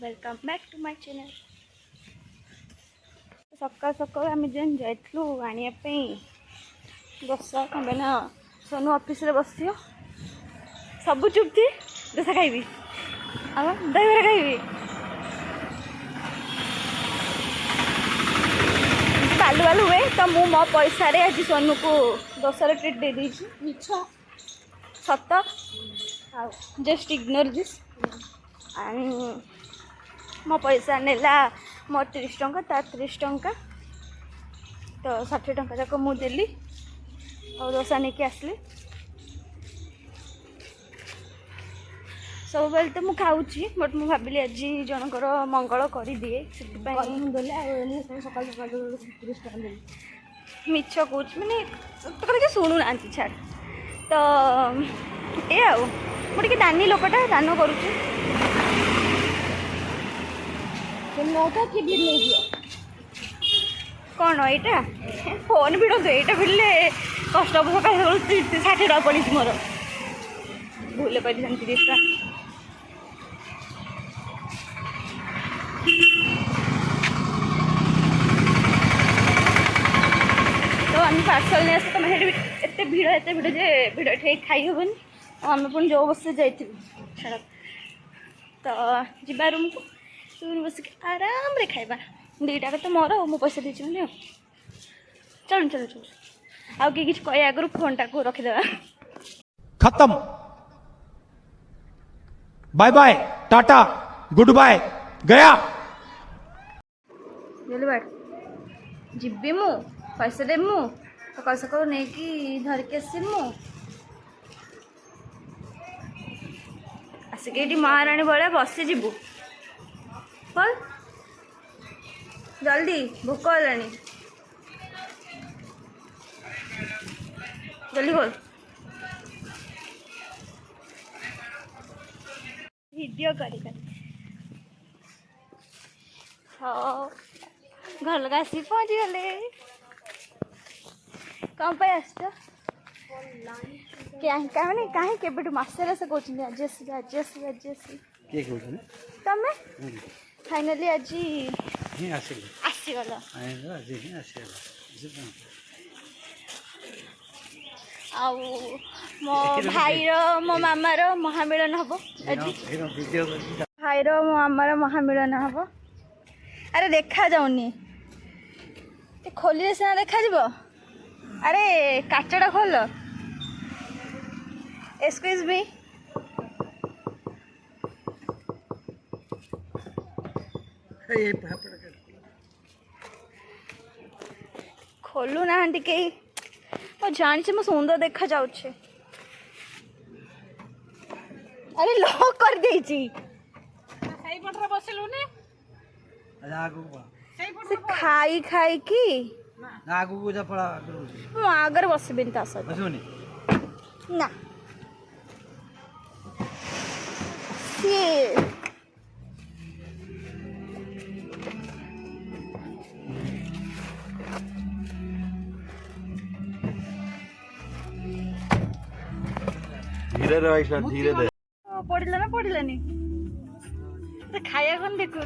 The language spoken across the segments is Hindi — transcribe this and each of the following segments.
Welcome back to my channel. सकाल सकाल आम जेन जाइलु आने दोसा कम ना सोनू ऑफिस रे बस सब चुप थी दोसा खाइबी दहीबरा खाइबी बालू बालू हुए तो मु मो पैसा रे आज सोनू को दोसार ट्रीट दे दीची मिछ सत जस्ट इग्नोर दिस एंड मो पैसा नेला मो 30 टंका तार 30 टंका तो 60 टंका जाक मुझे और दोसा नहीं आसली सब बेले तो मुझे खाऊँ बट मुझे भाविली आज जनकर मंगल कर दिए मिछ कौच मैंने तो शुणु ना छाड़ तो ये मुझे दानी लोकटा दान करुच्ची कौन यहाँ फोन भिड़ यहाँ भिड़े कष्ट सकाल 60 टका पड़ी मोर भूल कर 30 टका तो आम पार्सल नहीं आस तुम एत भिड़ जे भिड़ ठे खाई हेनी आम पुणी जो बस जाइलु छाड़ तो जीवा रूम को रूम बस आराम रे खाइबा 2 टाका तो मोर मो पैसा दीची मैंने चल चल चल आउ कि कह आगु फोन टाक रखीदे खत्म bye bye tata good bye गया जीबी मु पैसा दे मु सकाल सकाल नहीं कि धरिक आसि मु आसिक ये महाराणी भाया बसी जीवु बोल जल्दी भोक है जल्दी बोल वीडियो करी हाँ घर लगा आसी पहुँच गले कौन पे आस मैंने कहीं केबेठू मसरे से कहते आज आसबी आज आसबी आज आसबी तमें फाइनाली आज आसीगल आउ मो भाई मो मामार महामिलन हम आज भाई मो मामार महामिलन हम अरे देखा जाऊनी खोलिए सीना देखा जीवो अरे काचटा खोल एक्सक्यूज मी खोलू ना कहीं मैं जानी मो सुंदर देखा जाऊे अरे लॉक कर देची खाई खाई कि आगे बसबी ना सी धीरे रह धीरे दे पड़ला ना पड़लानी तो खाया कौन देखु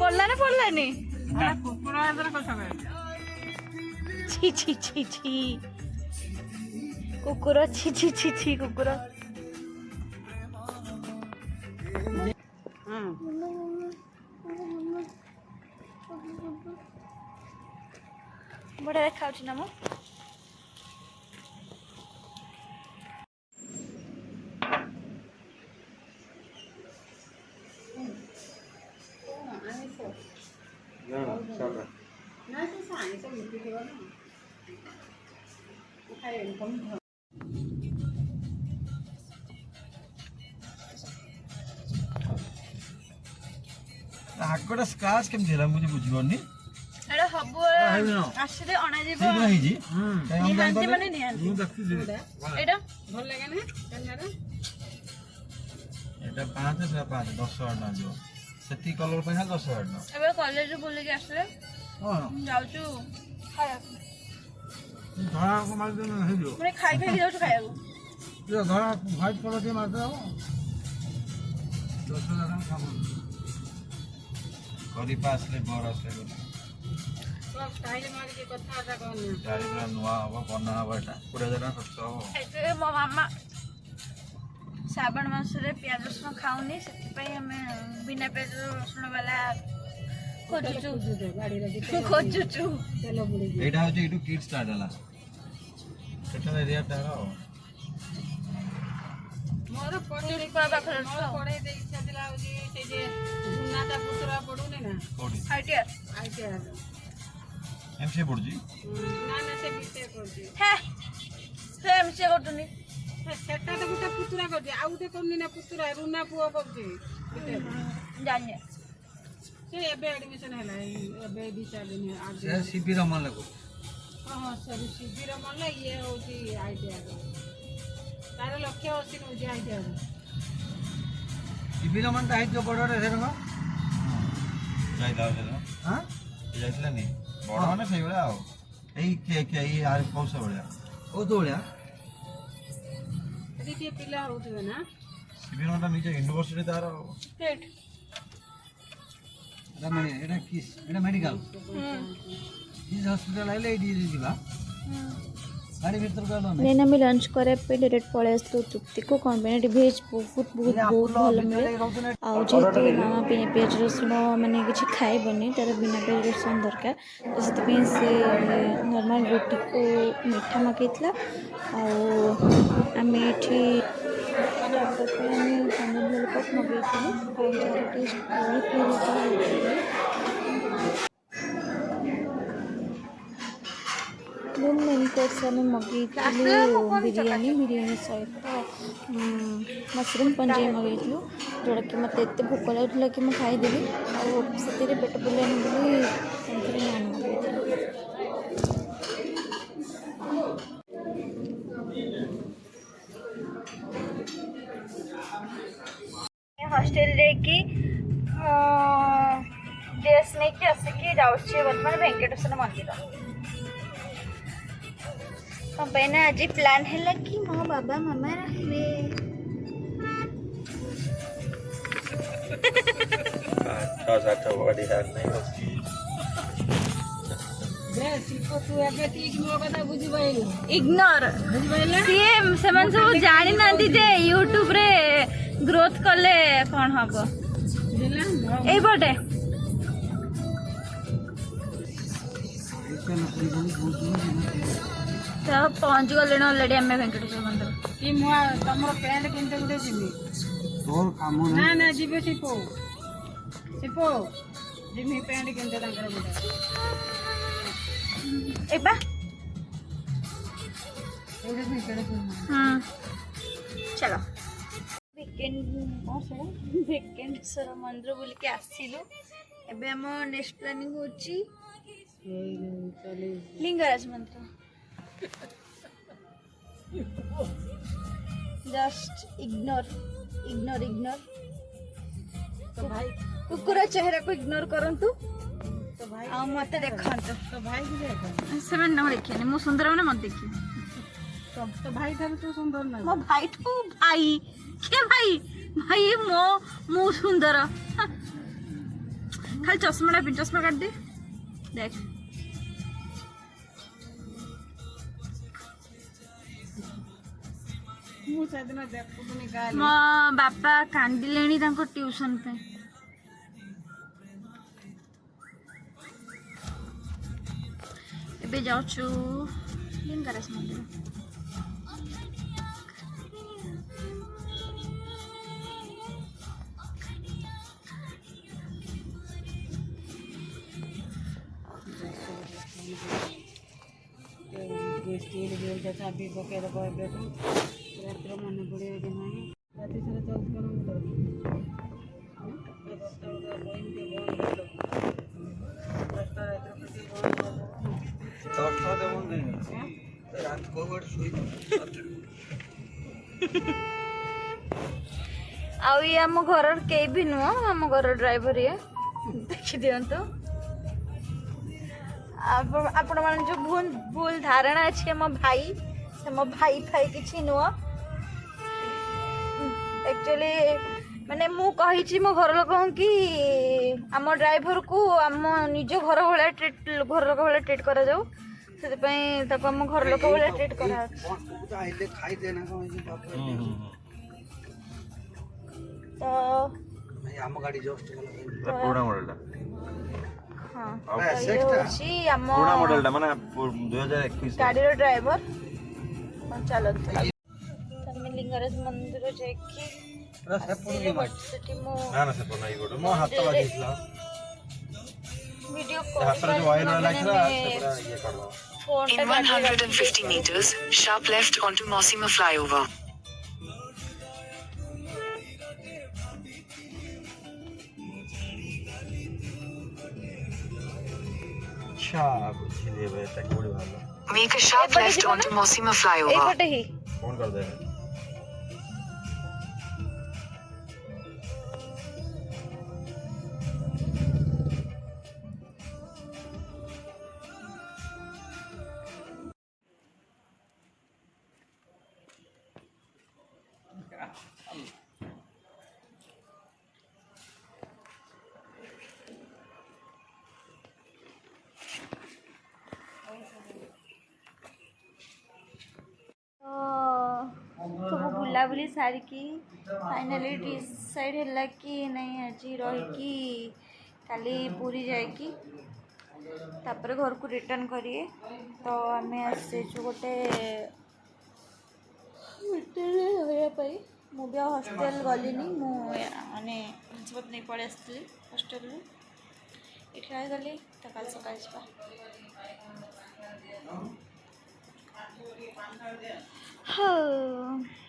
पड़ला ना पड़लानी छी छी छी छी कुकुर छी छी छी छी कुकुर बड़ा देखा ना मो आगटा स्क्रैच केम देला मुझे बुझिबोनी एडा हबो आसीले अणा जेबो नहीं जी निहांती माने निहांती मु देखि जे एडा भल लागे ना कैमरा एटा 5 से 5 10 ना जो सेती कलर पे 10 ना एबे कॉलेज रे बोले के आसले हां जाउचू खाया धरा को मार दे नहीं जो माने खाई खाई जाउचू खाया जो धरा व्हाइट कलर के मार दे करी पासले बर आसले सब स्टाइल मार के कथा आटा कहना स्टाइल पूरा नुआ हबो बना हबो एटा 20000 खर्च हबो एते मो मामा श्रावण मास रे प्याज रसुन खाउनी सेति पई हमें बिना प्याज रसुन वाला खोजुचु तेल बुड़ी एटा हो जे इटू किड स्टार्ट हला सेटा एरिया टारो मोर पड़े दे इच्छा दिला हो जे से जे सुनाता पुतरा पडुने ना कोडी आईटीआर एमसी पडजी ना ना से बीते पडजी हे से एमसी कोटनी सेटा तो गुटा पुतरा करजे आउ ते कोनी ना पुतरा रुना पुओ करजे जाने से एबे एडमिशन हला एबे 2-4 दिन आज से सीबी रमन लगो हां सर सीबी रमन ले ये होची आईटीआर तार लक्ष्य होची नो जे आईटीआर सीबी रमन ता आईटीआर बडरे से रंग जाइला हां जाइला नहीं बड़ माने सही बड़ा आओ एई के एई आर कौस बड़ा ओ तो बड़ा ये पिला होतवे ना सीबी रमन नीचे यूनिवर्सिटी तार स्टेट एटा किस एटा मेडिकल इस हॉस्पिटल आइले एडी दिबा गाड़ी भीतर गलो ना నేను ଆମେ ଲଞ୍ଚ କରିବା ପାଇଁ ଡାଇରେକ୍ଟ ପଳେଇ ଆସିଲୁ ତୃପ୍ତିକୁ କ'ଣ ପାଇଁ ଏଠି ଭେଜ୍ ବହୁତ ଭଲ ମିଳେ ଆଉ ଯେହେତୁ ମାମା ପିଆଜ ରସୁଣ ମାନେ କିଛି ଖାଇବନି ତାର ବିନା ପିଆଜ ରସୁଣ ଦରକାର ତ ସେଥିପାଇଁ ସେ ନର୍ମାଲ ରୁଟିକୁ ମିଠା ମଗାଇଥିଲା ଆଉ ଆମେ ଏଠି ଷ୍ଟାର୍ଟର ପାଇଁ ଆମେ ପନିର ଲଲିପପ୍ ମଗାଇଥିଲୁ ଆଉ ଯାହାର ଟେଷ୍ଟ ବହୁତ ଭଲ मेन कोर्स में मगेलु बिरयानी सहित मशरूम पंजाई मगेलु जोड़ा कि मत एत भोक लगुला कि मुझे खाईदेवी से पेट बुलानी बोली नान मगेलु हॉस्टेल की ड्रेस नहीं कि आसिकी जाऊँगी बर्तमान वेंकटेश्वर मंदिर कहीं आज प्लान है कि मो बाबा मामा रहे इग्नोर सब जानी ना यूट्यूब रे ग्रोथ कले कौन हम ये पटे तो पहुँच गले अलरेडी आम वेंकटेश्वर मंदिर कि तुम पैंट किनते गुटे जिमी तोर काम ना ना जीवे सिपो सिपो जिमी पैंट किनते तांकर गुटे एबा एडे भी कड़े चलो वीकेंड वेंकटेश्वर मंदिर बोल के आसिलु एबे हम नेक्स्ट प्लानिंग होची लिंगराज मंदिर जस्ट इग्नोर तो भाई कुकुर चेहरा को इग्नोर करंतु तो भाई आ मते देखंतु तो भाई भी देखो सेवन न देखिए मु सुंदर माने मत देखिए तो भाई थारे तो सुंदर ना मो भाई ठू भाई के भाई मो सुंदर खाली चश्मा काट दे देख मो बापा कांदिले ट्यूशन पे एबे जाऊँ लिंगराज मंदिर स्टील बेल जैसा भी पके दबो एबे तो रात्र मन पड़े कि नहीं राति सारा चलती करो ये आम घर के भी नुह आम घर ड्राइवर ये देखी दिंतु आपण मान जो भूल धारणा अच्छी मो भाई से मो भाई फाई किसी नुह एक्चुअली माने मु कही मो घर लोक कि आम ड्राइवर को आम निज घर भाया ट्रीट घर लोक भाया ट्रीट करा जाऊ से आम घर लोक भाया ट्रीट करा तो ଆମ ଗାଡି ଜଷ୍ଟ ପୁରୁଣା ମଡେଲଟା हाँ ଆଉ तो ये होची आम ପୁରୁଣା ମଡେଲଟା ମାନେ 2021 गाड़ी ड्राइवर चलते तमें लिंगराज मंदिर जाकि सेठी मो ନା ନା ସେ ବନାଇ ଗୋଟେ ମୋ ହାତ ବାଜିଥିଲା वीडियो ହାତରେ ଯୋଉ ଅଏଲ ଲାଗିଥିଲା ସେ ପୁରା ଇଏ କରିଦବ phone In 150 meters, sharp left onto Mosima flyover. अच्छा बुझिए बे तक बड़ी बात Make a sharp left onto Mosima A flyover. पटे ही फोन कर दे सब बुलाबुली सारिकी फाइनाली डिसाइड है कि नहीं आज रहीकि काली पूरी जाएगी तापर घर को रिटर्न करिए तो आम आसे गोटे होटल मु भी हॉस्टेल गलिनी माने जिसपत नहीं पड़े आसती हॉस्टेल ये गली तो कल सकाल जा हाँ